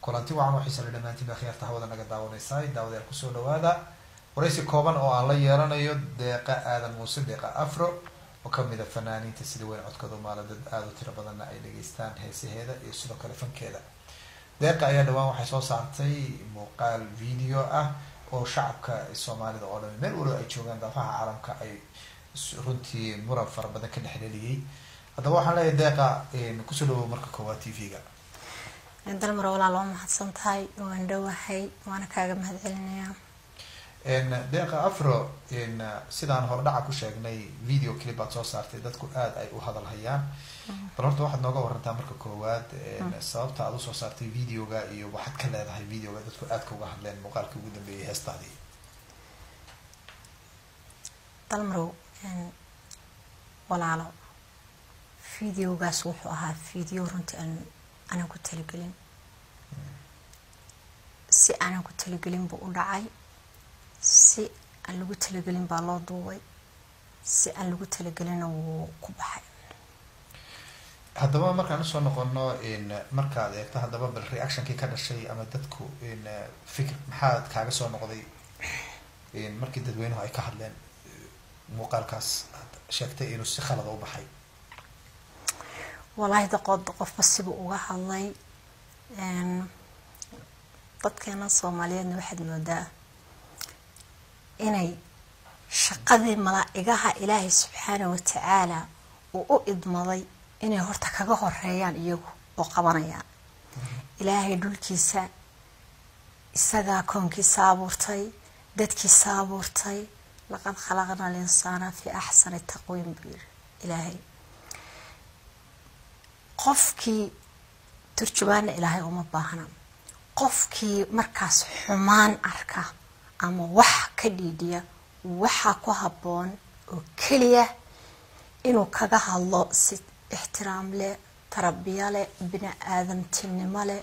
kulanti waxaan u xiisaa dhamaantiin akhyaarta hawada naga daawanaysaa daawadayaal kusoo dhawaada waraysi kooban oo aan la yeelanayo Deeqa Aadan Muuse Deeqa Afro oo kamid ah fanaaniinta sida weyn codkooda dad aad u tiro badan ay dhageystaan heesaheeda iyo sidoo kale fankeeda. Deeqa ayaa dhawaan waxay soo saartay muuqaal video ah oo shacabka Soomaalida oo dhan meel walba ay joogaan daafaha caalamka ay runtii muran fara badan ka dhexdheliyay. Hadaba waxaan leeyahay Deeqa kusoo dhawaad marka koowaad TV-ga. dalmar walaalo mahadsan tahay waan dhawahay waana kaaga mahadcelinayaa. Deeqa Afro sidaan hore dhaca ku sheegnay video clip aad soo saartay dadku aad ay u hadal hayaan. Bal horta waxaad nooga warantaa marka koowaad sababta aad u soo saartay videoga iyo waxaad ka leedahay videoga dadku aad ka uga hadleen muuqaalkii ugu dambeeyay heestaadii. dalmar walaalo videogaas wuxuu ahaa video runtii أنا كنت لقلين سي أنا كنت لقلين بقولعي سي أنا قلت لقلين بالله ضوي سي أنا قلت لقلين وكبحي هذا ما مركز نسوا نقولنا إن مركز هذا ما بالرياكشن كي كذا شيء أما تذكو إن فكر محاد كعب سوا نقضي إن مركز تدوين هاي كهلين مقال كاس شكته إنه سخالة ضو بحي والله دقود قف بس بقوها الله dadkeena Soomaaliyeed waxaad moodaa inay shaqadii malaa'igaha Ilaahay subhanahu wa ta'ala oo u idmaday inay horta kaga horeeyaan iyagu oo qabanayaan Ilaahay dhulkiisa isaga koonkiisa abuurtay dadkiisa abuurtay laqad khalaqna al-insana fi ahsani taqwiim Ilaahay qofkii turjubaan Ilaahay uma baahna qofkii markaas xumaan arka ama wax ka dhiidiya waxa ku haboon oo kaliya inuu kaga hadlo si ixtiraam leh tarbiya leh bini aadamtinimo leh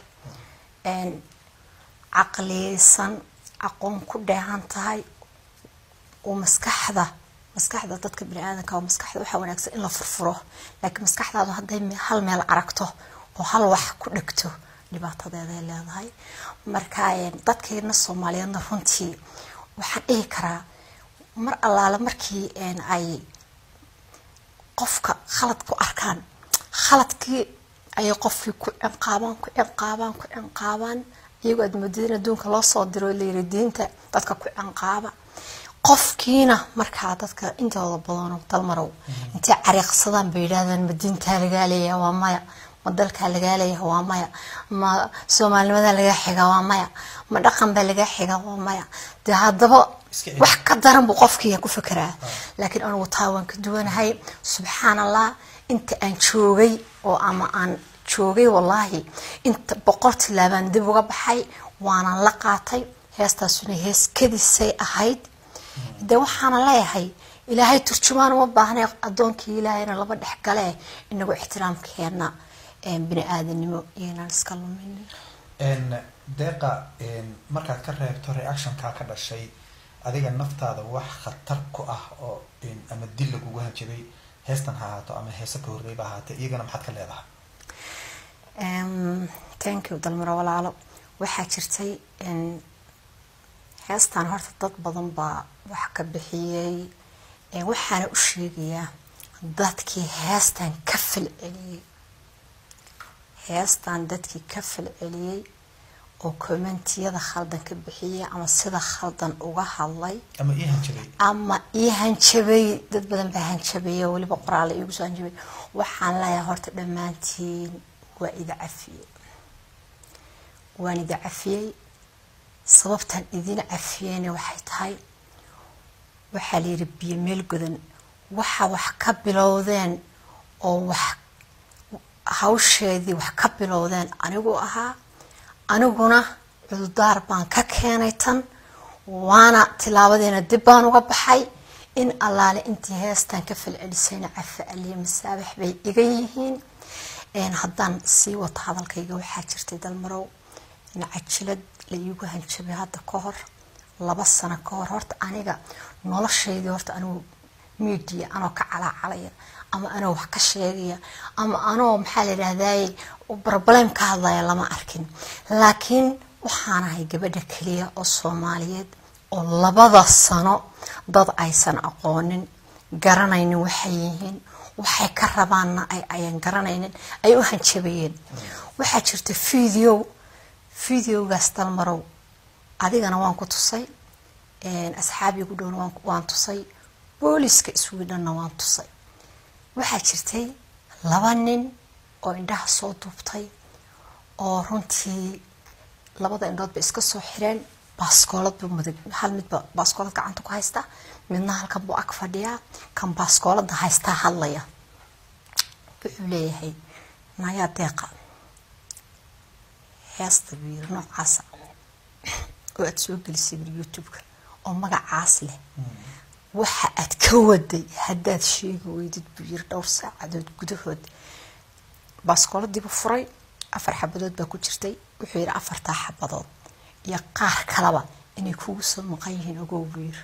aqliisan aqoon ku dheehan tahay oo maskaxda dadka bini aadamka oo maskaxda waxa wanaagsan in la furfuro laakiin maskaxdaadu haday hal meel aragto oo hal wax ku dhigto dhibaatadeeda ay leedahay marka dadkeena Soomaaliyeedna runtii waxaan dhihi karaa mar allaala markii ay qofka khalad ku arkaan khaladkii ay qofkii ku ciqaaban iyagoo admadina adduunka loo soo diro leeyahay diinta dadka ku ciqaaba qofkiina marka dadka intooda badan dalmarow inta cariiqsadaan bay yiraahdaan madinta laga leeyahay waa maya ma dalka laga leeyahay waa maya ma Soomaalnimada laga xiga waa maya ma dhaqan ba laga xiga waa maya hadaba wax ka daran buu qofkii ku fikiraa laakiin anigu taawan ka duwanahay subhanallah inta aan joogay oo ama aan joogay wallahi inta boqorti laaban dib uga baxay waana la qaatay heestaasuna hees kadisay ahayd de waxaan leeyahay Ilaahay turjumaan uma baahnay adoonkii Ilaahayna laba dhex gale inagu ixtiraamkeena bini aadanimo iyana iska lumin Deeqa markaad ka reebto reaction ka dhashay adiga naftaada wax khatar ku ah oo ama dil lagu hanjabay heestan haato ama heesa ka horreeyba haato iyagana maxaad ka leedahay thank you dalmar walaalo waxa jirtay heestan horta dad badan baa wax ka bixiyay waxaana u sheegayaa dadkii heestan ka falceliyay oo commentiyada khaldan ka bixiyay ama sida khaldan uga hadlay ama hanjabay dad badan baa hanjabay waliba qoraal igu soo hanjabay waxaan leeyahay horta dhamaantiin waan ida cafiyay sababtan idin cafiyeen waxay tahay waxa la yiri biyo meel godan waxa wax ka bilowdeen oo wax hawsheedii wax ka bilowdeen aniguna cudurdaar baan ka keenay tan waana tilaabadeena dib baan uga baxay in allaale intii heestan ka falcelisayna cafa aliye masaabax bay iga yihiin haddaan sii wata hadalkayga waxaa jirtay dalmarow nacajilad la iigu hanjabay hadda ka hor 2 sano ka hor horta aniga noloshayda horta anigu media anoo ka calacalaya ama anoo wax ka sheegaya ama anoo maxaa la yiraahdaa problem ka hadlaya lama arkin laakiin waxaan ahay gabadha kaliya oo Soomaaliyeed oo 2 sano dad aysan aqoonin garanaynin waxay yihiin waxay ka rabaanna ayaan garanaynin ay u hanjabayeen waxa jirta videogaas talmarow adigana waan ku tusay asxaabigu dhown waan tusay booliska Sweden waan tusay waxa jirtay 2 nin oo indhaha soo duubtay oo runtii labada indhood ba iska soo xireen baaskoolad buu madag hal midba baaskoolad gacanta ku haysta midna halkan buu ag fadhiyaa kan baaskoolada haysta hadlaya wuxuu leeyahay naya deeqa heesta biir noocaas oo aad soo gelisay YouTube-ka oo magacaas leh waxa aad ka waday haddaad sheegi weydid biir dhowr saacadood gudahood baaskooladii buu furay 4 xabadood baa ku jirtay wuxuu yiri 4 xabadood iyo qaar kalaba inay kugu soo maqan yihiin ogow biir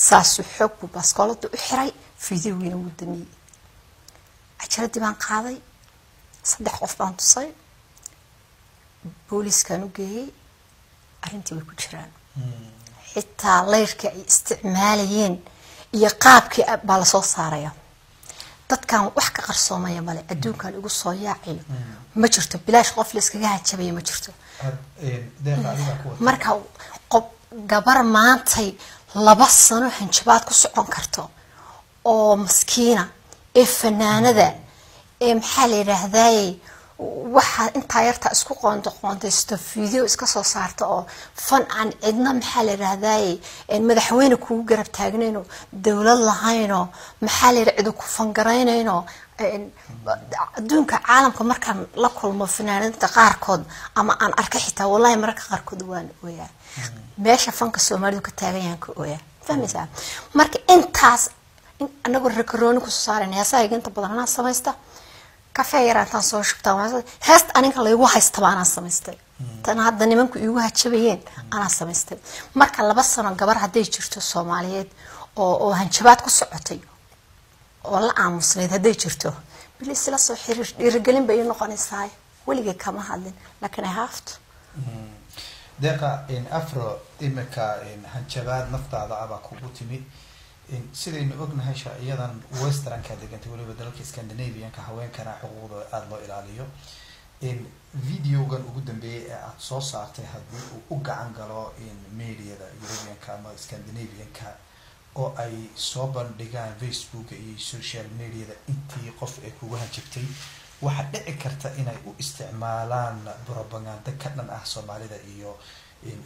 saasu xog buu baaskoolada u xiray fiidiyowiina wuu damiyay ajaradii baan qaaday 3 qof baan tusay booliiskan u geeyay arrintii way ku jiraan xitaa leerka ay isticmaalayeen iyo qaabkii baa la soo saaraya dadkan wax ka qarsoomaya male adduunkan ugu soo yaaciyo ma jirto bilaash qof la iskaga hajabay ma jirto marka qof gabar maantay 2 sano hanjabaad ku socon karto oo maskiina ee fanaanada ee maxaa la yiraahdaa waxa inta yarta isku qoondaysto video iska soo saarto oo fan aan cidna maxaa la yiraahdaa in madaxweyne kugu garab taagnayno dawlad lahayno maxaa la yiraahdaa ku fangareynayno adduunka caalamka markaan la kulmo fanaanada qaarkood ama aan arkay xitaa wallahi marka qaarkood waan ooyaa meesha fanka Soomaalidu ka taagan yahay ka ooyaa fahmaysaa marka intaas anagu rekooroni ku soo saarnaa sayga inta badan aan sameeysta كافيه يرانتان soo shubtaan heest aniga la igu haysta baan samaystay tan hadda nimanku igu hajabeen ana samaystay marka 2 sano gabar haday jirto Soomaaliyeed oo hanjabaad ku socotay oo la aamusneed haday jirto bilis la soo xiriirgelin bay noqonaysaa waliga kama hadlin laakiin I have to deeqa in afro imika in hanjabaad naftaada aba kugu timi sidaynu ognahay sharciyadan westernka deganta waliba dalka Scandinavian-ka haweenkana xuquuqdooda aad loo ilaaliyo in videogan ugu dambeeyay ee aad soo saartay hadii uu u gacan galo in media-da European-ka ama Scandinavian-ka oo ay soo bandhigaan Facebook iyo social media-da intii qof ay kugu hanjabtay waxa dhici karta inay u isticmaalaan propaganda ka dhan ah Soomaalida iyo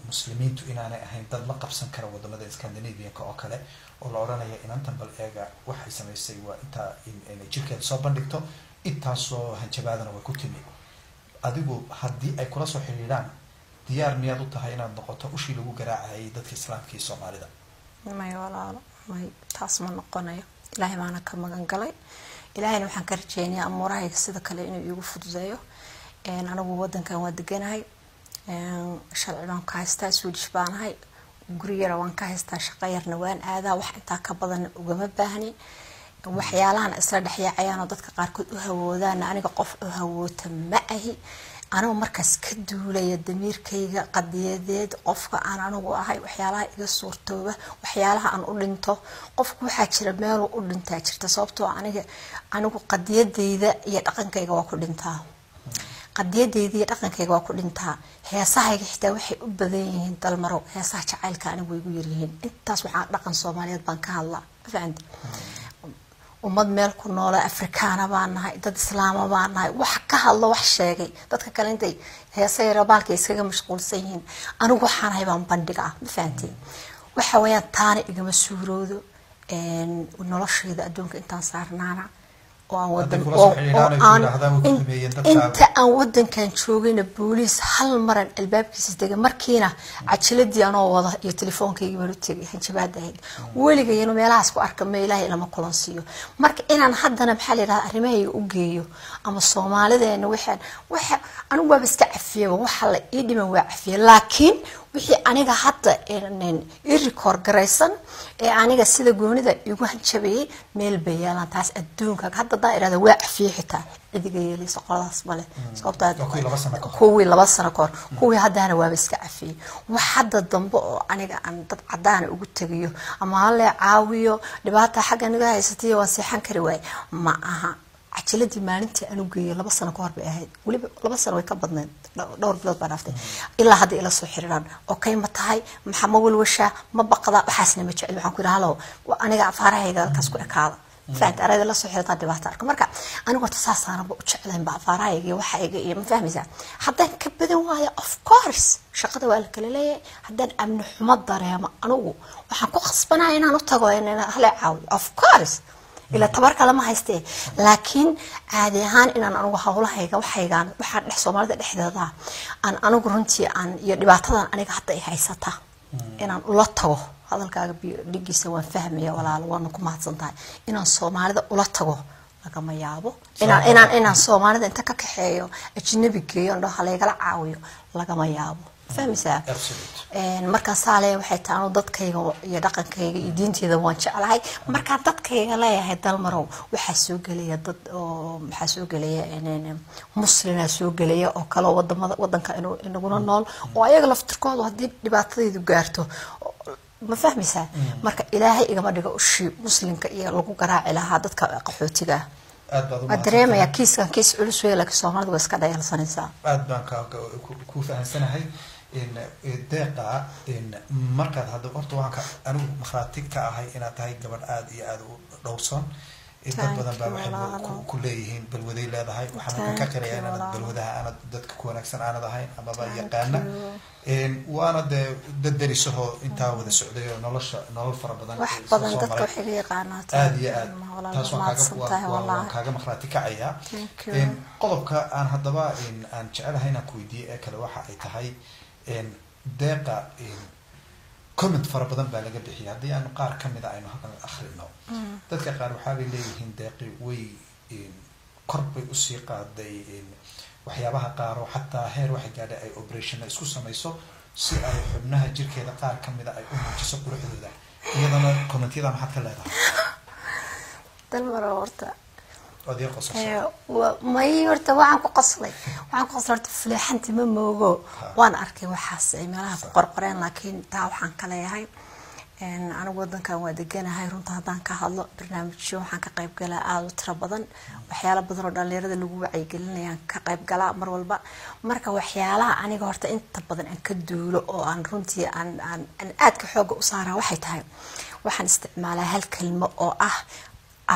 muslimiintu inaanay ahayn dad la qabsan kara wadamada Scandinavian-ka oo kale oo la oranayo inantan bal eega waxay sameysay waa inta in jirkeed soo bandhigto intaasoo hanjabaadana way ku timi adigu hadii ay kula soo xiriiraan diyaar miyaad u tahay inaad noqoto ushii lagu garaacay dadka Islaamka iyo Soomaalida may walaalo may taas ma noqonayo ilaahay maana ka magan galay ilaahayna waxaan ka rajeynayaa amurahayga sida kale inuu igu fududeeyo anagu wadankan waa deganahay sharciyan ka haystaa Swedish baanahay guriyada waan ka haystaa shaqo yarna waan aadaa wax inta ka badan ugama baahni waxyaalahan isla dhaxyaacayaan oo dadka qaarkood u hawoodaan aniga qof u hawoota ma ahi anigu markaas ka duulaya damiirkayga qadiyadeed qofka aan anigu ahay waxyaalaha iga suurtooba waxyaalaha aan u dhinto qofku waxa jira meel uu u dhintaa jirta sababtoo anigu qadiyadeyda iyo dhaqankayga waa ku dhintaa qadiyadeyda iyo dhaqankayga waa ku dhintaa heesahayga xitaa waxay u badan yihiin dalmaro heesaha jacaylka anigu way igu yar yihiin intaas waxa dhaqan Soomaaliyeed baan ka hadlaa fahant ummad meel ku nool Afrikaana baan nahay dad Islaama baan nahay wax ka hadlo wax sheegay dadka kale intay heesay rabaalka iskaga mashquulsan yihiin anigu waxaan hay baan bandhigaa fahantii waxa weeyaan taana igama suuroodo noloshayda adduunka intaan saarnaana inta aan wadankan joogayna booliis hal maran albaabkiisa dega markiina cajiladii anoo wada iyo telefoonkayga baan u tagay hanjabaadahay waligeeyna meelahaas ku arka meelaha lama kulansiyo marka inaan haddana maxaa la yiraahdaa arrimahayga u geeyo ama Soomaalideena waxa anigu waa iska cafiyay waxa la ii dhiman waa cafiyay laakiin wixii aniga hadda i record garaysan ee aniga sida goonida igu hanjabay meel bayaalan taas adduunka hadda daa irada waa cafiye xitaa idiga yeelayso qoladaas male sababta kuwii 2 sano kahor kuwii haddana waaba iska cafiyey wax hadda dambe oo aniga aan dad cadaan ugu tagayo ama hal caawiyo dhibaata xagga naga haysatay waan seexan kari waay ma aha cajiladii maalintii aan u geeyay 2 sano kahor bay ahayd waliba 2 sano way ka badnayd dhowr bilood baan aftay ilaa hadda ila soo xiriiraan okay ma tahay maxamed walwasha ma baqda waxaasna ma jecel waxaan ku yiraahdo aniga afaarahayga halkaas ku ekaada fact arada la soo xiriirta dhibaato arko marka anigu tasaasana u jecelayn ba afaarahayga waxa ay ma fahmaysaa haddaan ka badan waayo of course shaqada waa la kala leeyahay haddaan amni xumo dareemo anigu waxaan ku qasbanahay inaan u tago inaan hal caawiyo of course ila tabarka lama haystee laakiin caadi ahaan inaan anigu hawlahayga waxaan dhex Soomaalida dhexdeeda aan anigu runtii aan iyo dhibaatadan aniga hadda ay haysata inaan ula tago hadalkaaga dhigiisa waan fahmaya walaal waan ku mahadsantahay inaan Soomaalida ula tago lagama yaabo inaan Soomaalida inta ka kaxeeyo ajnabi geeyo oo haleegala caawiyo lagama yaabo fahmaysaa marka saale waxay taano dadkayga iyo dhaqankayga iyo diinteeda waan jeclahay marka dadkayga leeyahay dalmarow waxa soo galaya dad oo waxa soo galaya muslimiina soo galaya oo kala wadanka inaguna nool oo ayaga laftirkooda hadii dhibaatadeedu gaarto ma fahmaysaa marka ilaahay igama dhigo ushi muslimka iyo lagu garaaci lahaa dadka qaxootiga dareemaya kiis culus weey laakiin Soomaalidu way iska dhayalsanaysaa aad baan ku fahansanahay deeqa markaad hadda horta waxaan ka anigu markhaati ka ahay inaad tahay gabadh aad iyo aad u dhowrsan dad badan baa waxay ku leeyihiin balwaday leedahay waxaan ka qirayaa inaad balwadaha aanad dadka ku wanaagsan aanad ahayn ama ba yaqaana waana dad darisaho intaa wada socday oo nolol fara badan wax badan dadka waxay yaqaanaa aad iyo aad taas waxaan kaaga markhaati kacaya qodobka aan haddaba aan jecelahay inaan ku weydiiyo ee kale waxa ay tahay deeqa comment fara badan baa laga bixiyay hadii aan qaar kamid ah aynu halkan akhrino dadka qaar waxa ay leeyihiin deeqi way korbay u sii qaaday waxyaabaha qaar oo xataa heer waxa gaadhay ay operation isku samayso si ay xubnaha jirkeeda qaar kamid ah ay u muujiso quruxdooda iyadana commentiyada maxaad ka leedahay dalmaro horta أدير قصص. ما يورت وعن قصلي horta fleexanti ma moogo waan arkay waxaas ay meelaha ku qorqoreen laakiin taa waxaan kala yahay anigu wadankan waa deganahay runta hadaan ka hadlo barnaamijyo waxaan ka qayb galaa aad u tiro badan waxyaalo badan oo dhalinyarada lagu wacyigelinayaan ka qayb galaa mar walba marka waxyaalaha aniga horta inta badan aan ka duulo oo aan runtii aan aad ka xoog u saaraa waxay tahay waxaan isticmaalaa hal kelmo oo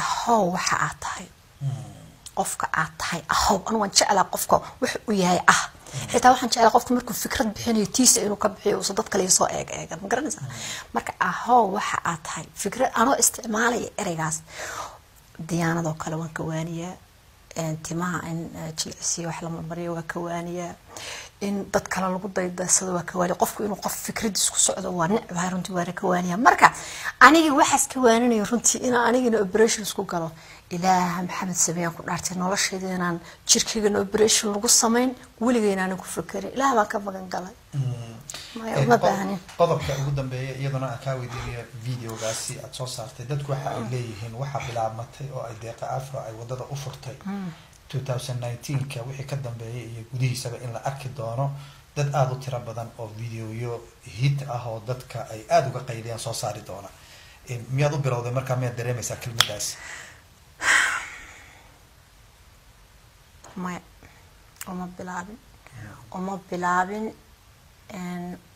ahow waxa aad tahay qofka aad tahay ahow aan waan jeclaa qofka wuxuu u yahay xitaa waxaan jeclaa qofka markuu fikrad bixinayo tiisa inuu ka bixiyo oo dad kale soo eeg ma garanaysaa marka ahow waxa aad tahay fikrad anoo isticmaalaya ereygaas diyaanadoo kale waan ka waaniyaa timaha in jilcisiyo wax la marmariyo waa ka waaniyaa in dad kale lagu daydaysado waa ka waaniyaa qofku inuu qof fikrad isku socdo waa necbaa runtii waa ka waaniyaa marka aniga waxaas ka waaninayo runtii in anigana operation isku galo ilaaha maxamed sameeyaan ku dhaartay nolosheeda inaan jirkeyga operation lagu sameyn weligeena aan ku fikirin ilaaha baan ka magan galay ma baahnin qodobka ugu dambeeya iyadana aan ka weydiinayo videogaasi aad soo saartay dadku waxa ay leeyihiin waxa bilaabmatay oo ay deeqa afro ay wadada u furtay 2019 ka wixii ka dambeeyay iyo gudihiisaba in la arki doono dad aad u tiro badan oo videoyo hit ah oo dadka ay aad uga qayliyaan soo saari doona miyaad u bilowday markaa miyaad dareemaysaa kelmadaas ما وما بلابن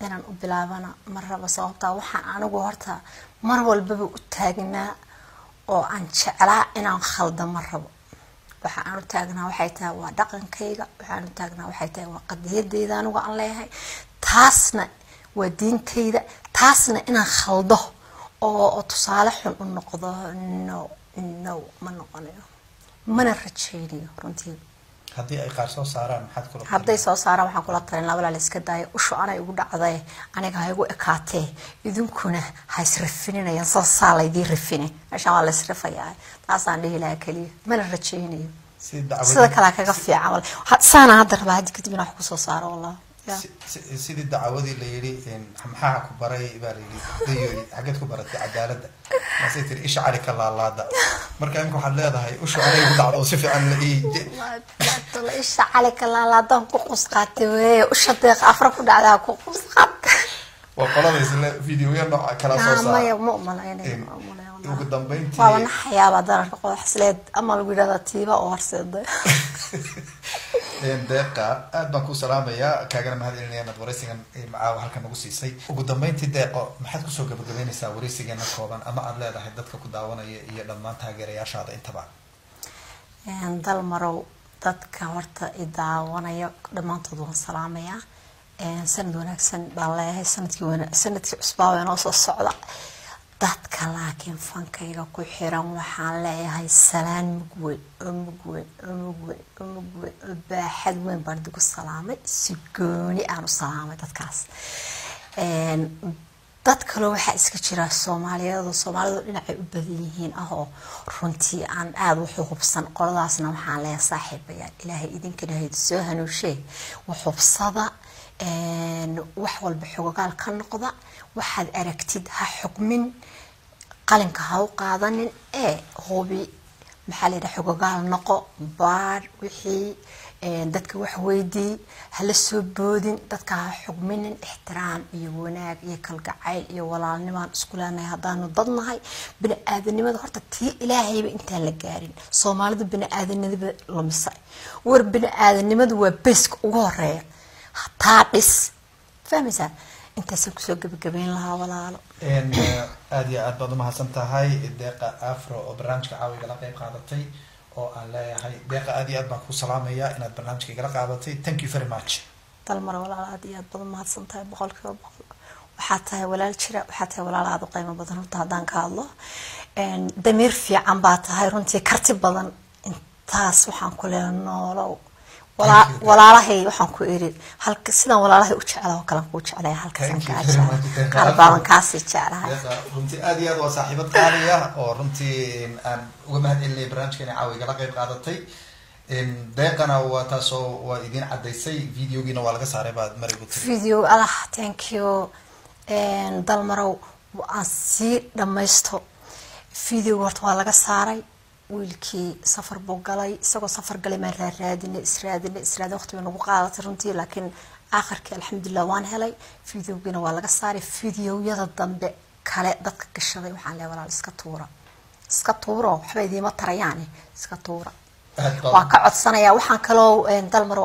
inaan u bilaabana marraba sababta waxaan anigu horta mar walba u taagnaa oo aan jeclaa inaan khaldo marrabo waxa aan u taagnaa waxay tahay waa dhaqankayga waxaan u taagnaa waxay tahay waa qadiyadeyda anigu aan leeyahay taasna waa diintayda taasna inaan khaldo oo tusaale xun u noqdo no ma noqonayo mana rajaynayo runtii hadii ay qaar soo saaraan maxaad kula hadday soo saaraan waxaan kula talin walaal iska daay usho anay ugu dhacday aniga hay ugu ekaatee idinkuna ha israfinayaan soo saalaydii rafine meesha waa la israfayaa taasaan dhihi lahaa kaliya mana rajaynayo sida kala kaga fiican wal saana hadda rabaa hadii kadib inaan wax ku soo saaro wallahi sidii dacwadii la yiri maxaa ku baray baa la yiri dayoy xageed ku baratay cadaaladda masay tiri isha cali ka laalaada marka imka waxaad leedahay usha cali u dhacdo si fiican la la isha cali ka laalaada ku qusqaatay way usha deeq afra ku dhacdaa ku qusqaatay وقالوا لي فيديوهات نوع كلا صوصة ما مؤمن يعني وقدام بنتي وانا حياة بدر نقول حسلات أما الولادة تيبا وارسد دقة أدبكوا سلامة يا كأجرم هذه اللي أنا وريسين مع وهالكن نقصي سي وقدام بنتي دقة ما حد كسوق بقولين يسا وريسين أنا كوبان أما أدلى ده حدتك كداونا لما تهاجر يا شاطئ أنت بعد يعني دل مرو dadka horta idaawanaya dhamaantood salaamaya sanad wanaagsan baan leeyahay sanadkii cusbaa waa inoo soo socda dadka laakiin fankayga ku xiran waxaan leeyahay salaan mugweyn baaxad weyn baan digu salaamay si gooni aan u salaamay dadkaas dad kale waxaa iska jira soomaalidu dhinacay u badan yihiin ahoo runtii aan aad wax u hubsan qoladaasna waxaan leeyahay saaxiibayaal ilaahay idinkana hayd soo hanuushee wax hubsada wax walba xogogaal ka noqda waxaad aragtid ha xukmin qalinka ha u qaadanin hubi maxaa la yidhaha xogogaal noqo baar wixii dadka wax weydii hala soo boodin dadka ha xugminin ixtiraam iyo wanaag iyo kalgacayl iyo walaalnimaan isku leenahay haddaanu dadnahay bini-aadanimada horta tii ilaahayba intaan la gaarin soomaalidu bini-aadanimada lumisay war bini-aadanimadu waa beeska ugu horeeya taa dhis fahmaysaa intaasaan kusoo gabagabayn lahaa walaalo aad iyo aad baad umahadsan tahay deeqa afro oo barnaamijka caawiga la qayb qaadatay oo aan leeyahay deeqa aad iyo aad baan ku salaamayaa inaad barnaamijka igala qaadatay thank you very much dalmar walaal aad iyo aad baad umahadsan tahay boqolkiiba boqol waxaa tahay walaal jira waxaa tahay walaal aad u qiimo badan runta haddaan ka hadlo damiir fiican baa tahay runtii karti badan intaas waxaan ku leeyahay noolow walaalahay waxaan ku iri halka sidaan walaalahay u jeclaa oo kale ku jeclaa halkaasaan ka jeclaa qalbaan kaasi jeclahay runtii aad iyo aad waa saaxiibad qaali ah oo runtii aan uga mahadcelinay barnaamijkeena caawiga la qayb qaadatay deeqana waa taasoo waa idin cadaysay videogiina waa laga saaray baad mar igu tiri video allah thank you dalmarow aan sii dhamaysto video horta waa laga saaray wiilkii safar buu galay isagoo safar galay maan raadinay israadin waqtiga nagu qaadatay runtii laakiin aakhirkii alxamdulilah waan helay videogiina waa laga saaray videoyada dambe kale dadka gashaday waxaan leeyahay walaal iska tuuro waxba idiima tarayaane iska tuura waa ka codsanayaa waxaan kaloo dalmaro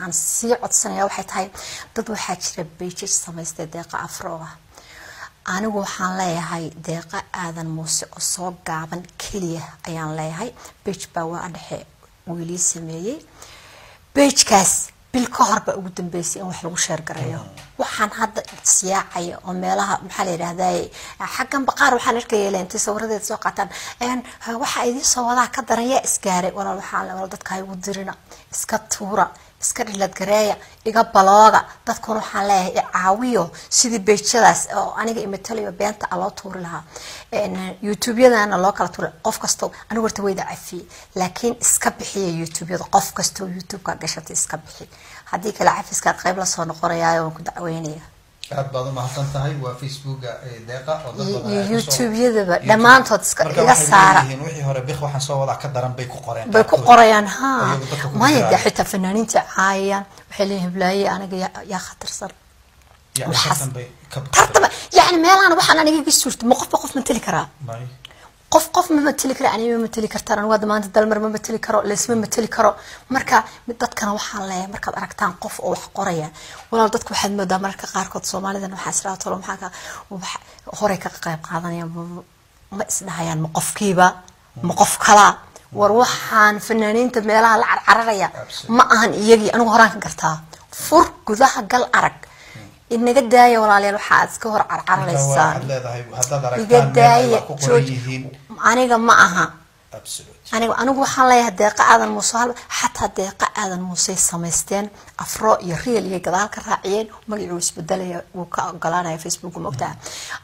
aan sii codsanayaa waxay tahay dad waxaa jira pages samaystay deeqa afro ah anigu waxaan leeyahay deeqa aadan muuse oo soo gaaban keliya ayaan leeyahay page baa waa dhexe wiilii sameeyey pagekaas bil ka hor baa ugu dambeysay in wax lagu sheer gareeyo waxaan hadda siyaacaya oo meelaha maxaa la yidhaahdaa xaggan baqaar waxaan arkaya leentay sawiradeeda soo qaataan waxa idin soo wadaa ka daran yaa isgaaray walaal waxaan leeyahay dadka ay ugu dirina iska tuura iska dhilad gareeya iga balooga dadkuna waxaan leeyahay caawiyo sidii beejadaas oo aniga imataliyo beenta loo tuuri lahaa youtube-yadana loo kala tuuri qof kasto anigu horta wayda cafiyey laakiin iska bixiya youtube-yada qof kastoo youtube-ka gashatay iska bixi haddii kale cafiskaad qayb la soo noqonayaayo waan ku dacweynaya aad baad umahadsan tahay waa facebooka deeqa oo dad badan youtube-yadaba dhammaantood iga saara wixii hore bik waxaan soo wadaa ka daran bay ku qorayaan maya dee xitaa fanaaniinta caayayaan waxay leeyihin hiblaaye aniga yaa khatarsan tartaba yani meelahan waxaan aniga iga suurta ma qofba qof mateli karaa qof ma mateli kara aniga ma mateli kartaan anigu hadda maanta dalmar ma mateli karo leesma mateli karo marka dadkana waxaan leeyahay markaad aragtaan qof oo wax qoraya walaal dadku waxaad moodaa mararka qaarkood soomaalidan waxaa isdhaha tolo maxaa horey ka qayb qaadanaya ma isdhahayaan ma qofkiiba ma qof kala war waxaan fanaaniinta meelaha la carcararaya ma ahan iyagii anigu horaan ka gartaa fur gudaha gal arag inaga daaya walaalayaal waxaad iska hor carcaraysaa iga daaya aniga ma aha anigu waxaan leeyahay deeqa aadan muuse xataa deeqa aadan muuse samaysteen afro iyo real iyo gadaal ka raaciyeen magacuu isbedelaya wuu ka ogolaanaya facebook mogtaa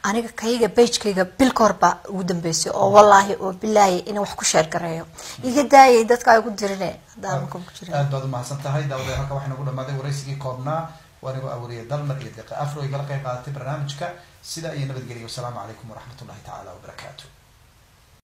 aniga kayga pagekayga bil ka horba ugu dambeysay oo wallaahi oo bilaahi inaan wax ku sheer gareeyo iga daayay dadka ay ku dirine aad baad umahadsan tahay daawada halka waxaa nagu dhamaaday waraysigii koobnaa وأنا أوري دلمر يدقى أفرو يقلق قاعدة برنامجك سيدا أي نبت قليل والسلام عليكم ورحمة الله تعالى وبركاته.